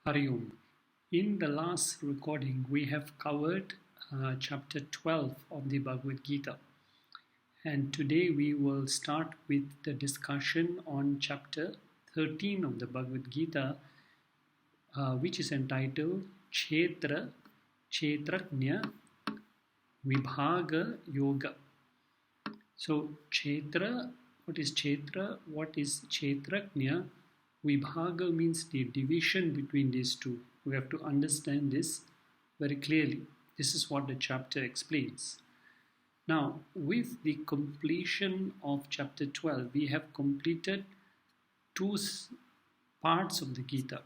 Hari Om. In the last recording, we have covered chapter 12 of the Bhagavad Geeta. And today we will start with the discussion on chapter 13 of the Bhagavad Geeta, which is entitled Kshetraknya Vibhaga Yoga. So, Kshetra, what is Kshetra? What is Kshetraknya? Vibhaga means the division between these two. We have to understand this very clearly. This is what the chapter explains. Now, with the completion of chapter 12, we have completed two parts of the Gita.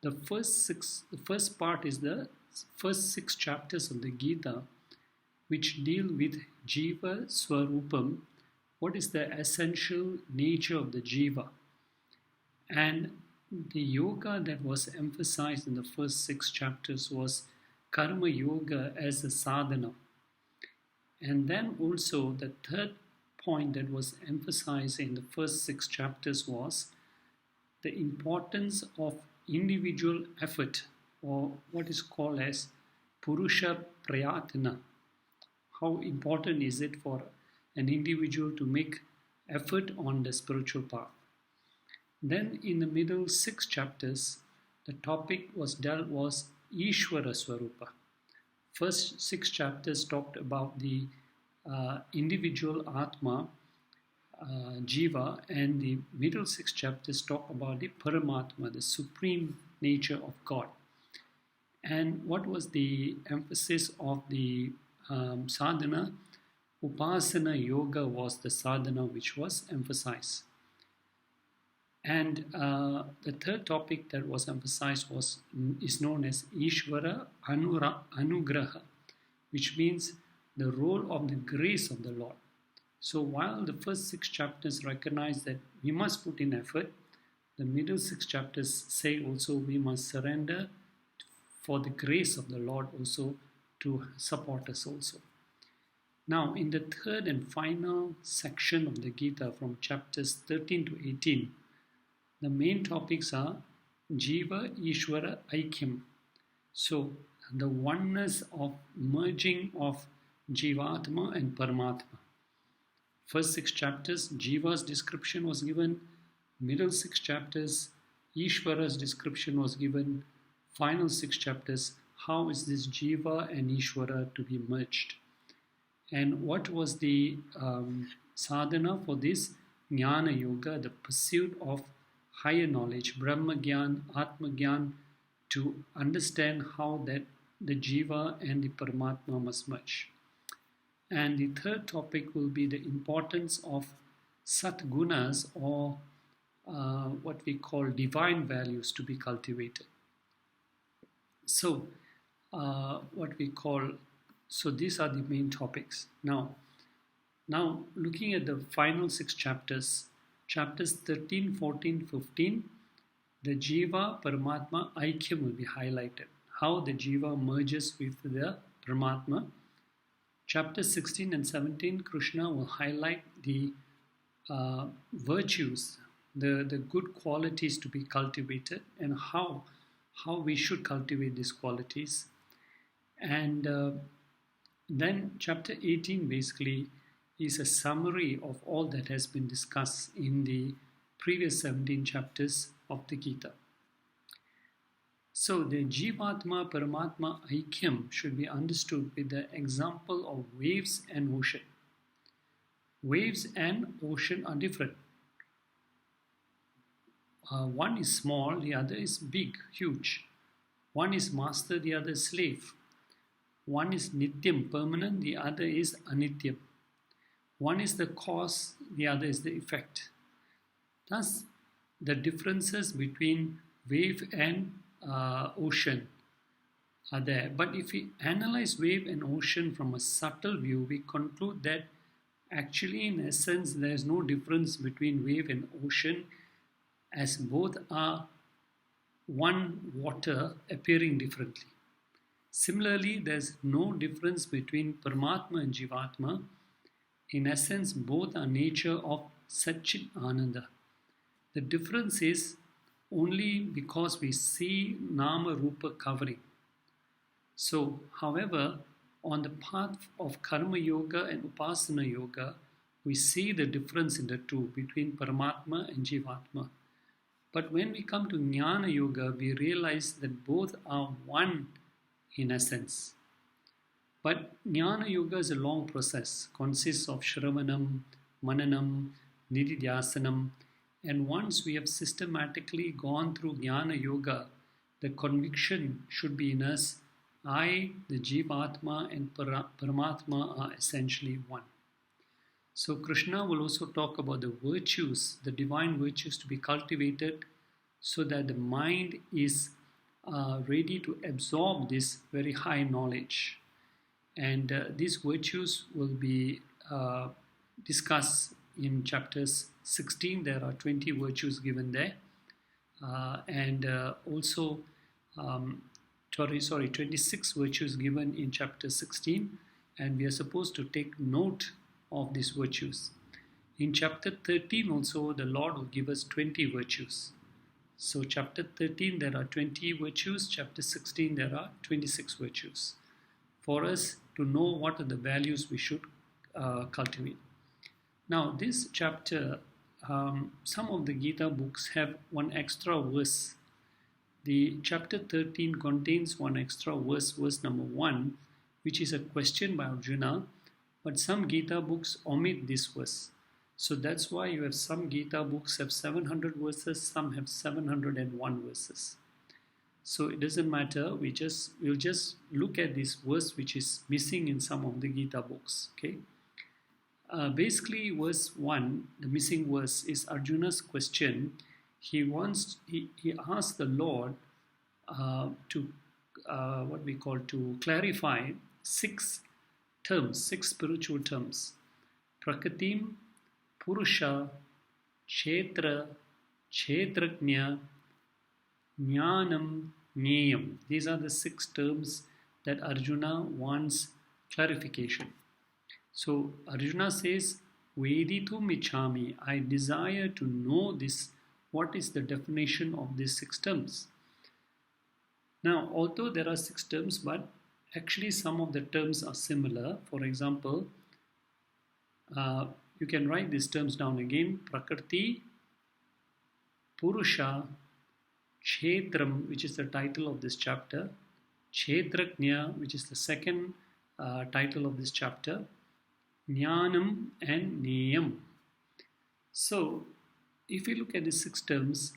The first part is the first 6 chapters of the Gita, which deal with Jiva Swarupam, what is the essential nature of the Jiva. And the yoga that was emphasized in the first 6 chapters was Karma Yoga as a sadhana. And then also the third point that was emphasized in the first 6 chapters was the importance of individual effort, or what is called as Purusha Prayatana. How important is it for an individual to make effort on the spiritual path? Then in the middle 6 chapters, the topic was Ishvara Swarupa. First 6 chapters talked about the individual Atma, Jiva, and the middle 6 chapters talk about the Paramatma, the supreme nature of God. And what was the emphasis of the sadhana? Upasana Yoga was the sadhana which was emphasized. And the third topic that was emphasized is known as Ishvara Anugraha, which means the role of the grace of the Lord. So while the first 6 chapters recognize that we must put in effort, the middle 6 chapters say also we must surrender for the grace of the Lord also to support us also. Now in the third and final section of the Gita, from chapters 13 to 18, the main topics are Jiva Ishvara Aikyam. So the oneness of merging of Jivatma and Paramatma. First 6 chapters, Jiva's description was given. Middle 6 chapters, Ishvara's description was given. Final 6 chapters, how is this Jiva and Ishvara to be merged? And what was the sadhana for this Jnana Yoga, the pursuit of higher knowledge, Brahma Gyan, Atma Gyan, to understand how that the Jiva and the Paramatma must merge. And the third topic will be the importance of Satgunas, or what we call divine values, to be cultivated. So, so these are the main topics. Now looking at the final 6 chapters, chapters 13, 14, 15, the Jiva Paramatma Aikyam will be highlighted. How the Jiva merges with the Paramatma. Chapters 16 and 17, Krishna will highlight the virtues, the good qualities to be cultivated, and how we should cultivate these qualities. And then chapter 18 basically is a summary of all that has been discussed in the previous 17 chapters of the Gita. So the Jivatma Paramatma Aikyam should be understood with the example of waves and ocean. Waves and ocean are different. One is small, the other is big, huge. One is master, the other is slave. One is nityam, permanent, the other is anityam. One is the cause, the other is the effect. Thus, the differences between wave and ocean are there. But if we analyze wave and ocean from a subtle view, we conclude that actually, in essence, there is no difference between wave and ocean, as both are one water appearing differently. Similarly, there is no difference between Paramatma and Jivatma. In essence, both are nature of Satchit Ananda. The difference is only because we see Nama Rupa covering. So, however, on the path of Karma Yoga and Upasana Yoga, we see the difference in the two between Paramatma and Jivatma. But when we come to Jnana Yoga, we realize that both are one in essence. But Jnana Yoga is a long process, consists of Shravanam, Mananam, Nididhyasanam, and once we have systematically gone through Jnana Yoga, the conviction should be in us, I, the Jivatma and Paramatma are essentially one. So Krishna will also talk about the virtues, the divine virtues to be cultivated so that the mind is ready to absorb this very high knowledge. And these virtues will be discussed in chapters 16. There are 20 virtues given there. And also, 26 virtues given in chapter 16. And we are supposed to take note of these virtues. In chapter 13 also, the Lord will give us 20 virtues. So chapter 13, there are 20 virtues. Chapter 16, there are 26 virtues. For us to know what are the values we should cultivate. Now, this chapter, some of the Gita books have one extra verse. The chapter 13 contains one extra verse, verse number 1, which is a question by Arjuna, but some Gita books omit this verse. So that's why you have some Gita books have 700 verses, some have 701 verses. So it doesn't matter, we'll just look at this verse which is missing in some of the Gita books. Okay. Basically, verse 1, the missing verse, is Arjuna's question. He asked the Lord to clarify 6 terms, 6 spiritual terms: Prakatim, Purusha, Kshetra, Kshetrajna, Jnanam, Jneyam. These are the 6 terms that Arjuna wants clarification. So Arjuna says, Veditum ichhami, I desire to know this, what is the definition of these 6 terms. Now, although there are 6 terms, but actually some of the terms are similar. For example, you can write these terms down again: Prakriti, Purusha, Kshetram, which is the title of this chapter, Kshetrajna, which is the second title of this chapter, Jnanam and Jneyam. So, if you look at the 6 terms,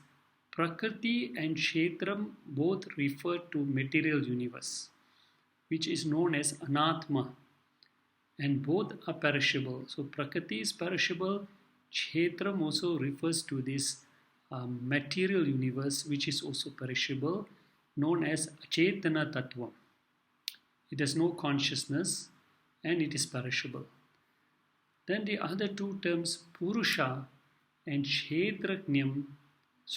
Prakriti and Kshetram both refer to material universe, which is known as Anatma, and both are perishable. So Prakriti is perishable. Kshetram also refers to this material universe, which is also perishable, known as Achetana Tattvam. It has no consciousness and it is perishable. Then the other 2 terms, Purusha and Kshetrajnam,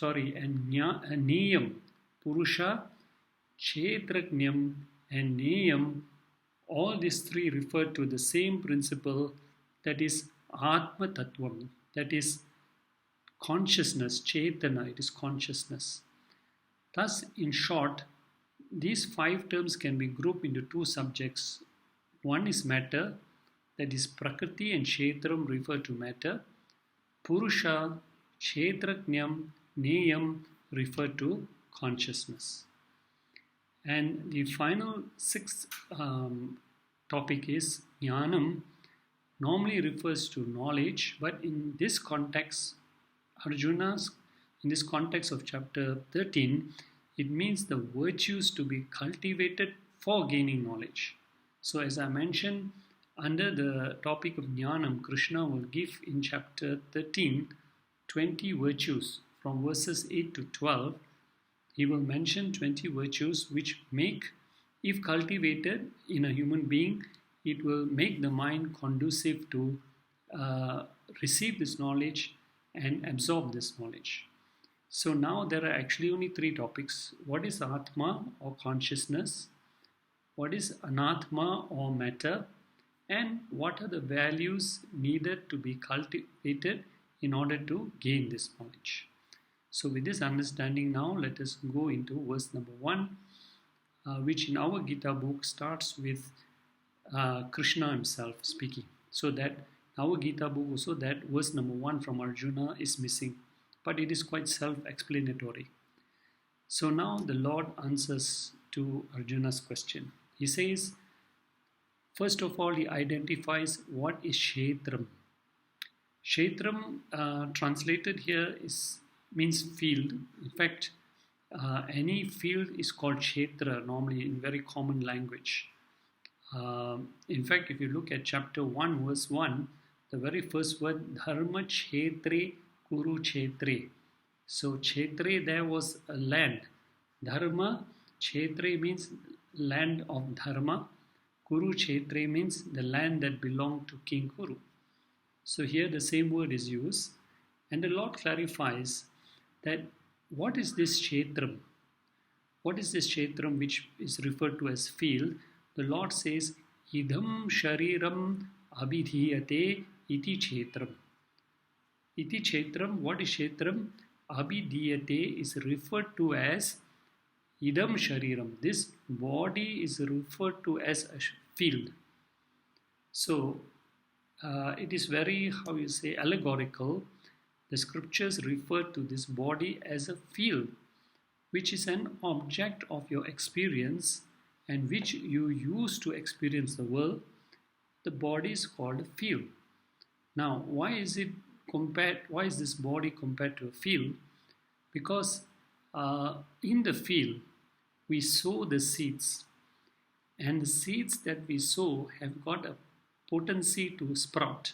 and Jneyam. Purusha, Kshetrajnam and Jneyam, all these 3 refer to the same principle, that is Atma Tattvam, that is consciousness, Chetana, it is consciousness. Thus, in short, these 5 terms can be grouped into 2 subjects. One is matter, that is Prakriti and Kshetram refer to matter. Purusha, Kshetrajnam, Jneyam refer to consciousness. And the final 6th topic is Jnanam, normally refers to knowledge, but in this context, in this context of chapter 13, it means the virtues to be cultivated for gaining knowledge. So as I mentioned, under the topic of Jnanam, Krishna will give in chapter 13 20 virtues from verses 8 to 12. He will mention 20 virtues which make, if cultivated in a human being, it will make the mind conducive to receive this knowledge and absorb this knowledge. So now there are actually only 3 topics. What is Atma or consciousness? What is Anatma or matter? And what are the values needed to be cultivated in order to gain this knowledge? So with this understanding now, let us go into verse number 1, which in our Gita book starts with Krishna himself speaking. So that our Gita book also, that verse number 1 from Arjuna is missing, but it is quite self-explanatory. So now the Lord answers to Arjuna's question. He says, first of all, he identifies what is Kshetram. Kshetram, translated here, means field. In fact, any field is called Kshetra normally in very common language. In fact, if you look at chapter 1, verse 1, the very first word, Dharma Kshetre Kuru Kshetre. So Kshetre, there was a land. Dharma Kshetre means land of Dharma. Kuru Kshetre means the land that belonged to King Kuru. So here the same word is used, and the Lord clarifies that what is this Kshetram? What is this Kshetram which is referred to as field? The Lord says, Idam Shariram Abhidhiyate iti Kshetram. Iti Kshetram, what is Kshetram? Abhidhiyate is referred to as Idam Shariram. This body is referred to as a field. So, it is very, allegorical. The scriptures refer to this body as a field, which is an object of your experience and which you use to experience the world. The body is called a field. Now, why is this body compared to a field? Because in the field, we sow the seeds, and the seeds that we sow have got a potency to sprout.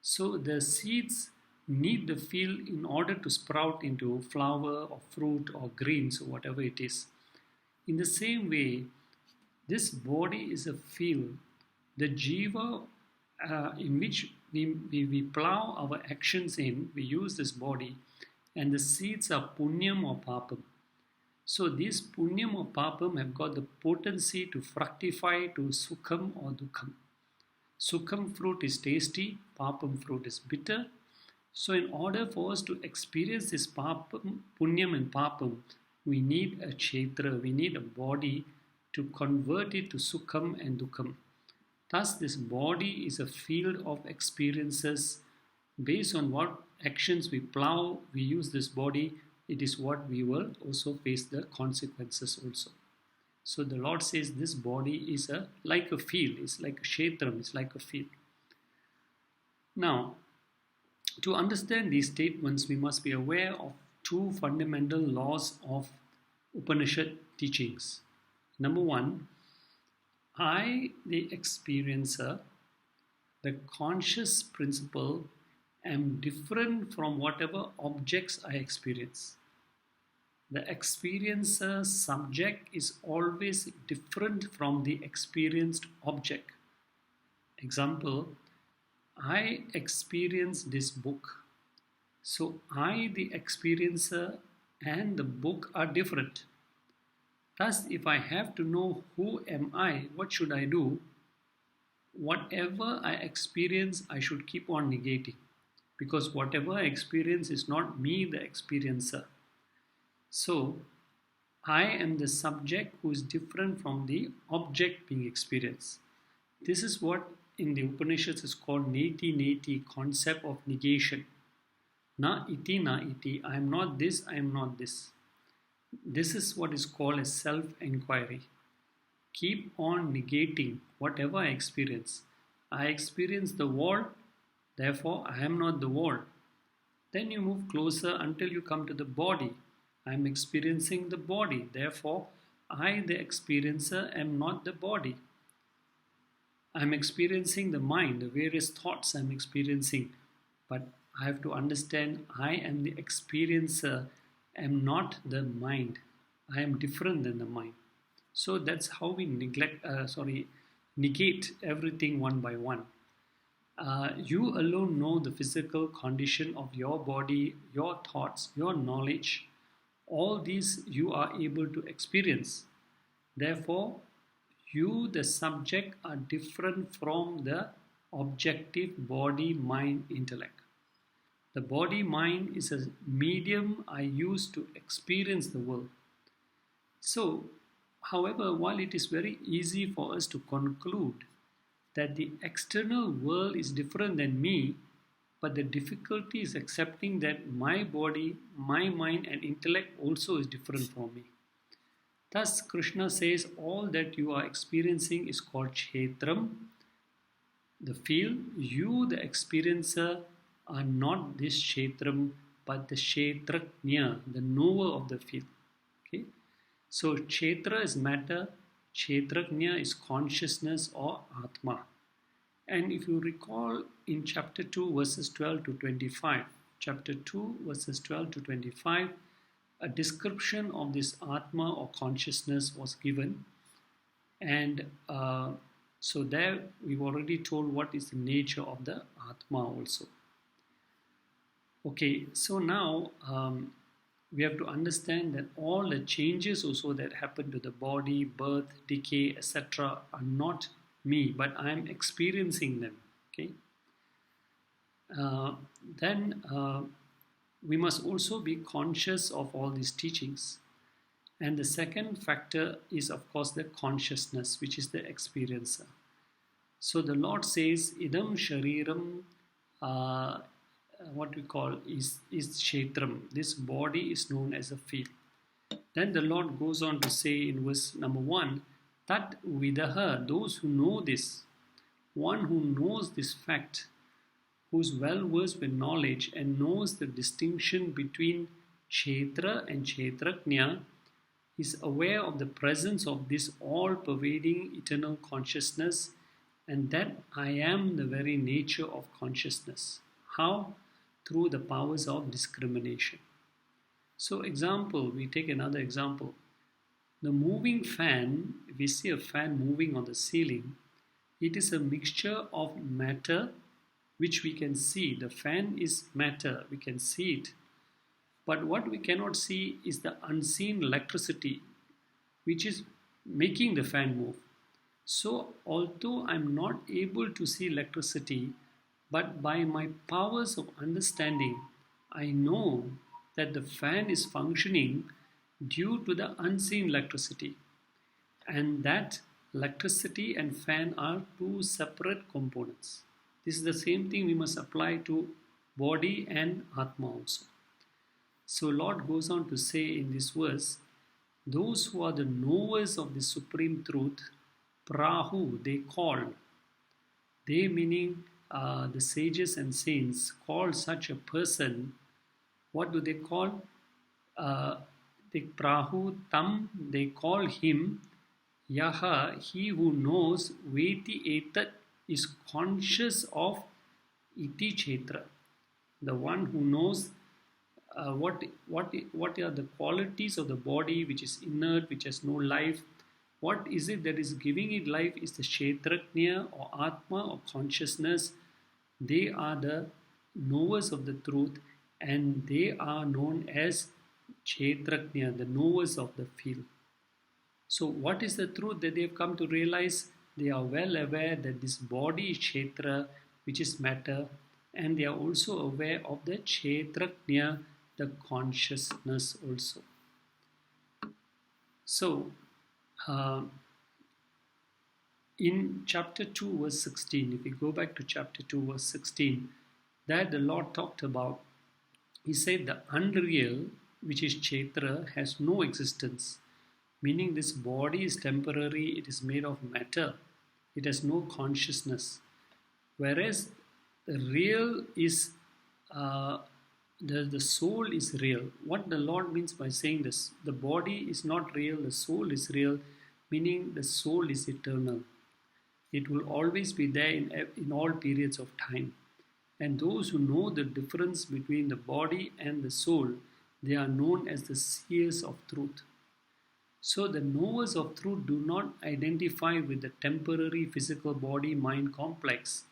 So the seeds need the field in order to sprout into flower or fruit or greens or whatever it is. In the same way, this body is a field. The jiva in which we plow our actions in, we use this body, and the seeds are punyam or papam. So these punyam or papam have got the potency to fructify to sukham or dukham. Sukham fruit is tasty, papam fruit is bitter. So in order for us to experience this papam, punyam and papam, we need a kshetra, we need a body to convert it to sukham and dukham. Thus this body is a field of experiences. Based on what actions we plow, we use this body, it is what we will also face the consequences also. So the Lord says this body is like a field, it's like a kshetram, it's like a field. Now, to understand these statements, we must be aware of two fundamental laws of Upanishad teachings. Number one, I, the experiencer, the conscious principle, am different from whatever objects I experience. The experiencer subject is always different from the experienced object. Example, I experience this book. So I, the experiencer, and the book are different. Thus, if I have to know who am I, what should I do? Whatever I experience, I should keep on negating. Because whatever I experience is not me, the experiencer. So, I am the subject who is different from the object being experienced. This is what in the Upanishads is called neti, concept of negation. Na iti, I am not this, I am not this. This is what is called as self-enquiry. Keep on negating whatever I experience. I experience the wall, therefore I am not the wall. Then you move closer until you come to the body. I am experiencing the body, therefore I, the experiencer, am not the body. I am experiencing the mind, the various thoughts I am experiencing, but I have to understand I am the experiencer, am not the mind. I am different than the mind. So that's how we negate everything one by one. You alone know the physical condition of your body, your thoughts, your knowledge. All these you are able to experience. Therefore, you, the subject, are different from the objective body, mind, intellect. The body mind is a medium I use to experience the world. So, however, while it is very easy for us to conclude that the external world is different than me, but the difficulty is accepting that my body, my mind, and intellect also is different from me. Thus, Krishna says all that you are experiencing is called Kshetram, the field. You, the experiencer, are not this Kshetram, but the Kshetraknya, the knower of the field. Okay? So, Kshetra is matter, Kshetraknya is consciousness or Atma. And if you recall in chapter 2, verses 12 to 25, chapter 2, verses 12 to 25, a description of this Atma or consciousness was given. And so there we've already told what is the nature of the Atma also. Okay, so now we have to understand that all the changes also that happen to the body, birth, decay, etc. are not me, but I am experiencing them. Okay. Then we must also be conscious of all these teachings. And the second factor is, of course, the consciousness, which is the experiencer. So the Lord says, "Idam shariram," what we call is kshetram. This body is known as a field. Then the Lord goes on to say in verse number 1, Tat vidaha, those who know this, one who knows this fact, who is well versed with knowledge and knows the distinction between Kshetra and Kshetraknya, is aware of the presence of this all-pervading eternal consciousness, and that I am the very nature of consciousness. How? Through the powers of discrimination. So example, we take another example. The moving fan, if we see a fan moving on the ceiling, it is a mixture of matter which we can see. The fan is matter, we can see it. But what we cannot see is the unseen electricity which is making the fan move. So although I'm not able to see electricity, but by my powers of understanding, I know that the fan is functioning due to the unseen electricity, and that electricity and fan are two separate components. This is the same thing we must apply to body and Atma also. So Lord goes on to say in this verse, those who are the knowers of the supreme truth, prahu, they call. They meaning the sages and saints call such a person. What do they call? The prahu tam, they call him yaha, he who knows veti etat, is conscious of iti kshetra, the one who knows what are the qualities of the body which is inert, which has no life. What is it that is giving it life is the kshetraknya or atma or consciousness. They are the knowers of the truth, and they are known as kshetraknya, the knowers of the field. So what is the truth that they have come to realize? They are well aware that this body is kshetra, which is matter, and they are also aware of the kshetraknya, the consciousness also. So in chapter 2 verse 16, if we go back to chapter 2 verse 16, there the Lord talked about, he said the unreal, which is kshetra, has no existence, meaning this body is temporary, it is made of matter, it has no consciousness, whereas the real is the soul is real. What the Lord means by saying this, the body is not real, the soul is real, meaning the soul is eternal. It will always be there in all periods of time. And those who know the difference between the body and the soul, they are known as the seers of truth. So the knowers of truth do not identify with the temporary physical body-mind complex,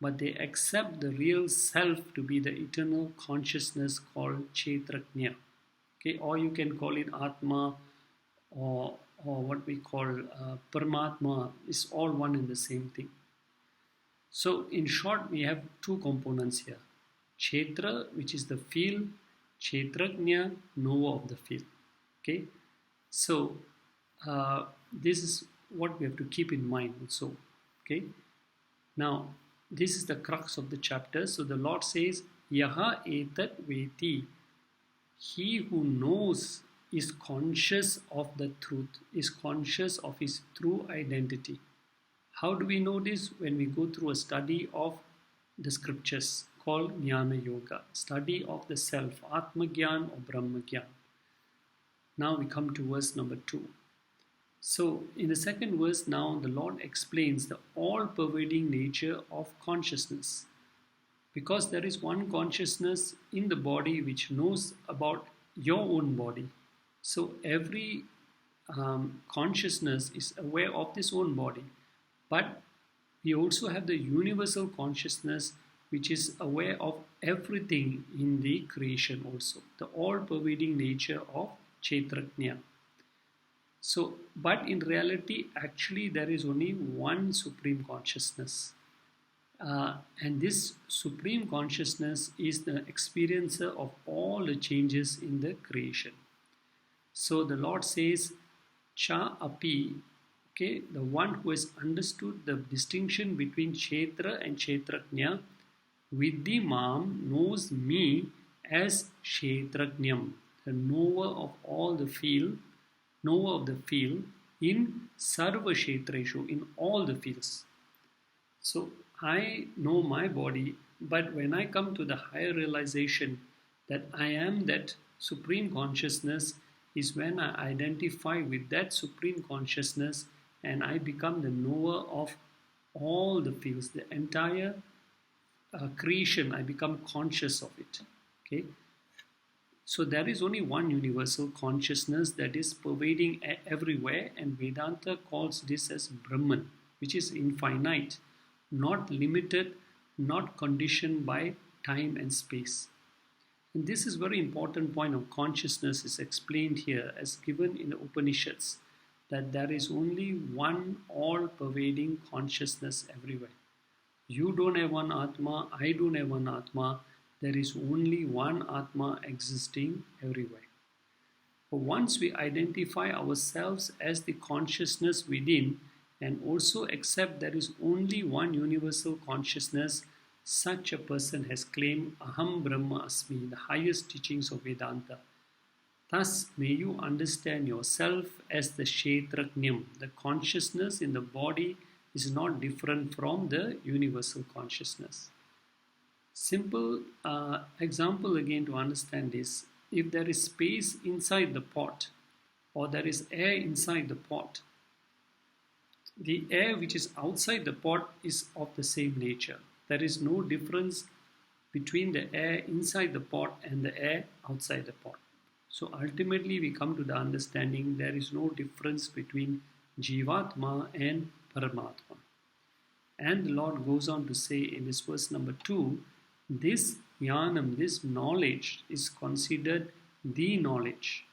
but they accept the real self to be the eternal consciousness called Kshetraknya. Okay, or you can call it Atma, or what we call Paramatma, is all one and the same thing. So in short, we have two components here, Kshetra, which is the field, Kshetrajna, knower of the field. Okay, so this is what we have to keep in mind also. Okay, now this is the crux of the chapter. So the Lord says, Yaha etat veti. He who knows is conscious of the truth, is conscious of his true identity. How do we know this? When we go through a study of the scriptures called Jnana Yoga, study of the self, Atma Gyan or Brahma Gyan. Now we come to verse number 2. So in the second verse now the Lord explains the all-pervading nature of consciousness. Because there is one consciousness in the body which knows about your own body. So every consciousness is aware of this own body. But we also have the universal consciousness which is aware of everything in the creation also. The all-pervading nature of Kshetrajna. So, but in reality, actually there is only one supreme consciousness. And this supreme consciousness is the experiencer of all the changes in the creation. So the Lord says, Cha api, okay, the one who has understood the distinction between Kshetra and Kshetrajna, Viddhimam knows me as Kshetrajnam, the knower of all the field, knower of the field in Sarva Kshetreshu, in all the fields. So I know my body, but when I come to the higher realization that I am that supreme consciousness is when I identify with that supreme consciousness and I become the knower of all the fields, the entire creation, I become conscious of it. Okay. So there is only one universal consciousness that is pervading everywhere, and Vedanta calls this as Brahman, which is infinite, not limited, not conditioned by time and space. And this is very important point of consciousness is explained here as given in the Upanishads, that there is only one all-pervading consciousness everywhere. You don't have one Atma, I don't have one Atma. There is only one Atma existing everywhere. But once we identify ourselves as the consciousness within and also accept there is only one universal consciousness, such a person has claimed Aham Brahma Asmi, the highest teachings of Vedanta. Thus, may you understand yourself as the Kshetrajnam. The consciousness in the body is not different from the universal consciousness. Simple example again to understand this. If there is space inside the pot or there is air inside the pot, the air which is outside the pot is of the same nature. There is no difference between the air inside the pot and the air outside the pot. So ultimately we come to the understanding there is no difference between Jivatma and Paramatma. And the Lord goes on to say in this verse number 2, this jnanam, this knowledge is considered the knowledge.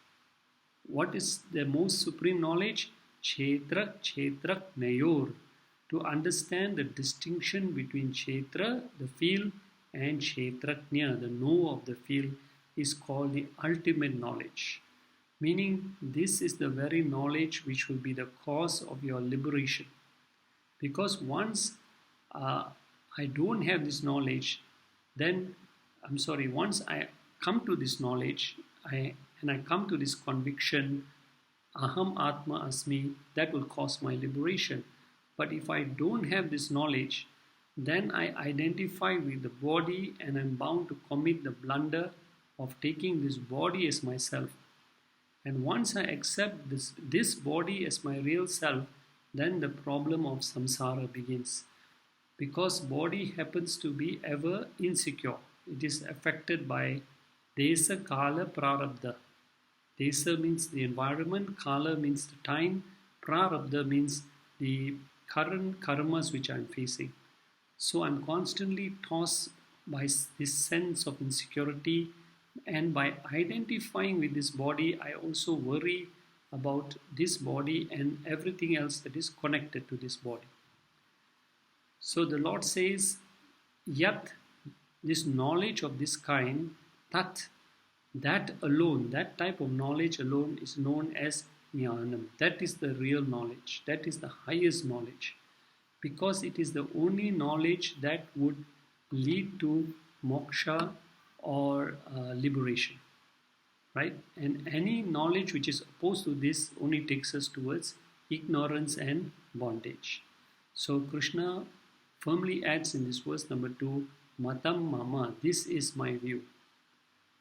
What is the most supreme knowledge? Kshetrak nayor. To understand the distinction between Kshetra, the field, and Kshetrajna, the knower of the field, is called the ultimate knowledge. Meaning, this is the very knowledge which will be the cause of your liberation. Because once I don't have this knowledge, then, once I come to this knowledge, and I come to this conviction, Aham Atma Asmi, that will cause my liberation. But if I don't have this knowledge, then I identify with the body and I'm bound to commit the blunder of taking this body as myself. And once I accept this body as my real self, then the problem of samsara begins. Because body happens to be ever insecure. It is affected by desa, kala, prarabdha. Desa means the environment, kala means the time, prarabdha means the current karmas which I am facing. So I'm constantly tossed by this sense of insecurity, and by identifying with this body, I also worry about this body and everything else that is connected to this body. So the Lord says, Yat this knowledge of this kind, tat, that alone, that type of knowledge alone is known as jnanam. That is the real knowledge. That is the highest knowledge. Because it is the only knowledge that would lead to moksha or liberation. Right? And any knowledge which is opposed to this only takes us towards ignorance and bondage. So Krishna firmly adds in this verse number 2, Matam Mama, this is my view.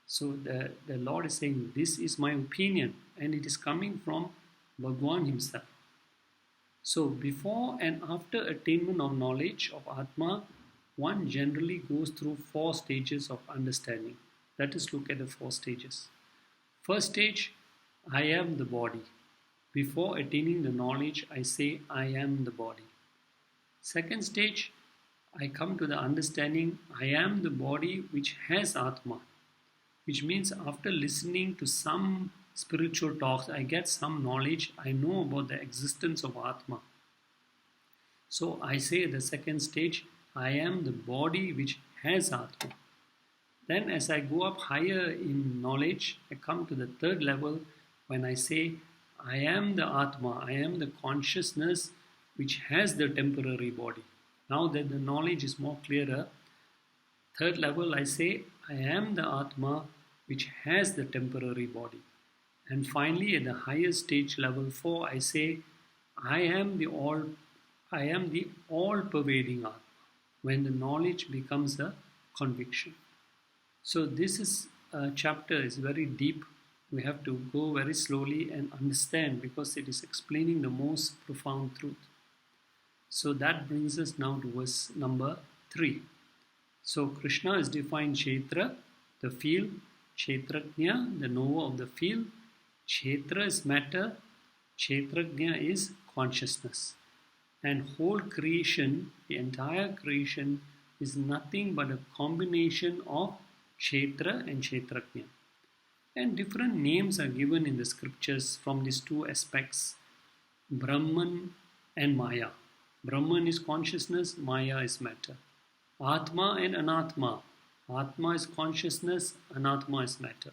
So the Lord is saying, this is my opinion, and it is coming from Bhagwan himself. So before and after attainment of knowledge of Atma, one generally goes through 4 stages of understanding. Let us look at the 4 stages. First stage, I am the body. Before attaining the knowledge, I say, I am the body. Second stage, I come to the understanding, I am the body which has Atma. Which means after listening to some spiritual talks, I get some knowledge, I know about the existence of Atma. So I say the second stage, I am the body which has Atma. Then as I go up higher in knowledge, I come to the third level when I say, I am the Atma, I am the consciousness which has the temporary body. Now that the knowledge is more clearer, third level I say, I am the Atma which has the temporary body. And finally at the highest stage, level 4, I say, I am the all-pervading Atma, when the knowledge becomes a conviction. So this chapter is very deep. We have to go very slowly and understand because it is explaining the most profound truth. So that brings us now to verse number 3. So Krishna is defined Kshetra, the field, Kshetrajna, the knower of the field. Kshetra is matter, Kshetrajna is consciousness. And whole creation, the entire creation, is nothing but a combination of Kshetra and Kshetrajna. And different names are given in the scriptures from these 2 aspects, Brahman and Maya. Brahman is consciousness, Maya is matter. Atma and Anatma. Atma is consciousness, Anatma is matter.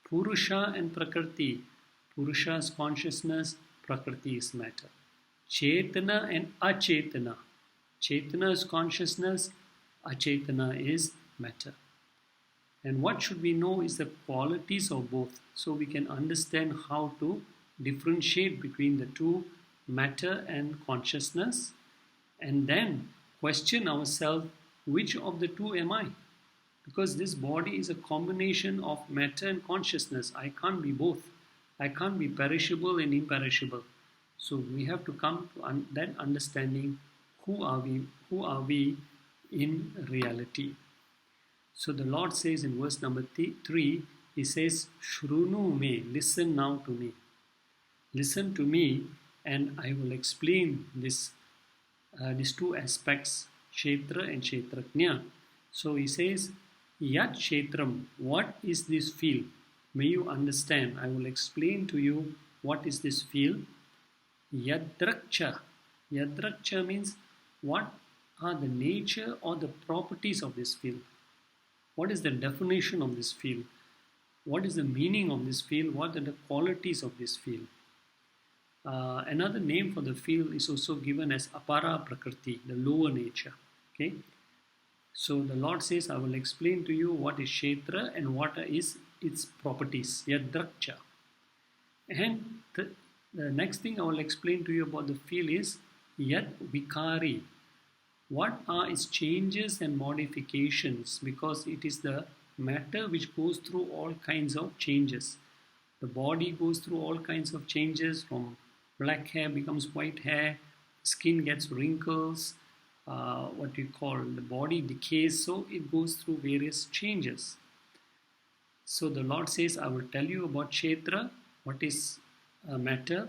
Purusha and Prakriti. Purusha is consciousness, Prakriti is matter. Chetana and Achetana. Chetana is consciousness, Achetana is matter. And what should we know is the qualities of both, so we can understand how to differentiate between the 2, matter and consciousness, and then question ourselves, which of the 2 am I? Because this body is a combination of matter and consciousness. I can't be both. I can't be perishable and imperishable. So we have to come to that understanding, who are we in reality. So the Lord says in verse number 3, He says, Shrunu me, listen now to me. Listen to me and I will explain these 2 aspects, Kshetra and Kshetrajna. So He says, Yat Kshetram, what is this field? May you understand, I will explain to you what is this field. Yadrakcha. Yadrakcha means what are the nature or the properties of this field. What is the definition of this field? What is the meaning of this field? What are the qualities of this field? Another name for the field is also given as Apara Prakriti, the lower nature. Okay. So the Lord says, I will explain to you what is Kshetra and what is its properties, Yadrakcha. And the next thing I will explain to you about the field is Yad Vikari. What are its changes and modifications? Because it is the matter which goes through all kinds of changes. The body goes through all kinds of changes, from black hair becomes white hair, skin gets wrinkles, the body decays, so it goes through various changes. So the Lord says, I will tell you about Kshetra, what is matter,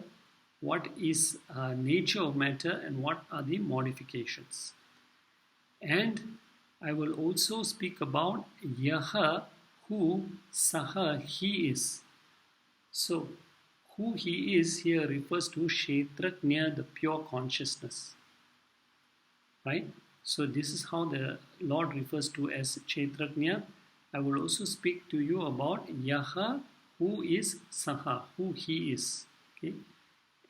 what is nature of matter, and what are the modifications. And I will also speak about Yaha, who, Saha, he is. So, who he is here refers to Kshetrajna, the pure consciousness. Right? So this is how the Lord refers to as Kshetrajna. I will also speak to you about Yaha, who is Saha, who he is. Okay.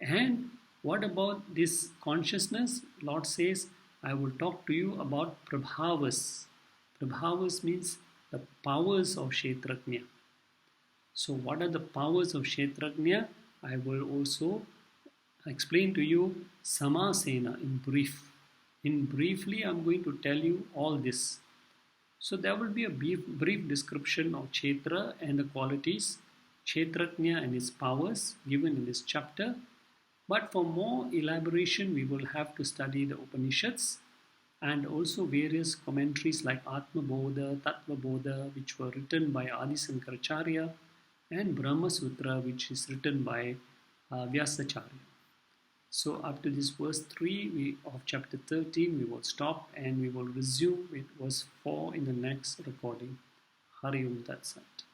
And what about this consciousness? Lord says, I will talk to you about Prabhavas. Prabhavas means the powers of Kshetrajna. So what are the powers of Kshetrajna? I will also explain to you Samasena in brief. In briefly, I'm going to tell you all this. So there will be a brief description of Kshetra and the qualities, Kshetrajna and its powers given in this chapter. But for more elaboration, we will have to study the Upanishads and also various commentaries like Atma Bodha, Tattva Bodha, which were written by Adi Sankaracharya, and Brahma Sutra, which is written by Vyasacharya. So up to this verse 3 of chapter 13, we will stop and we will resume with verse 4 in the next recording. Hari Om Tat Sat.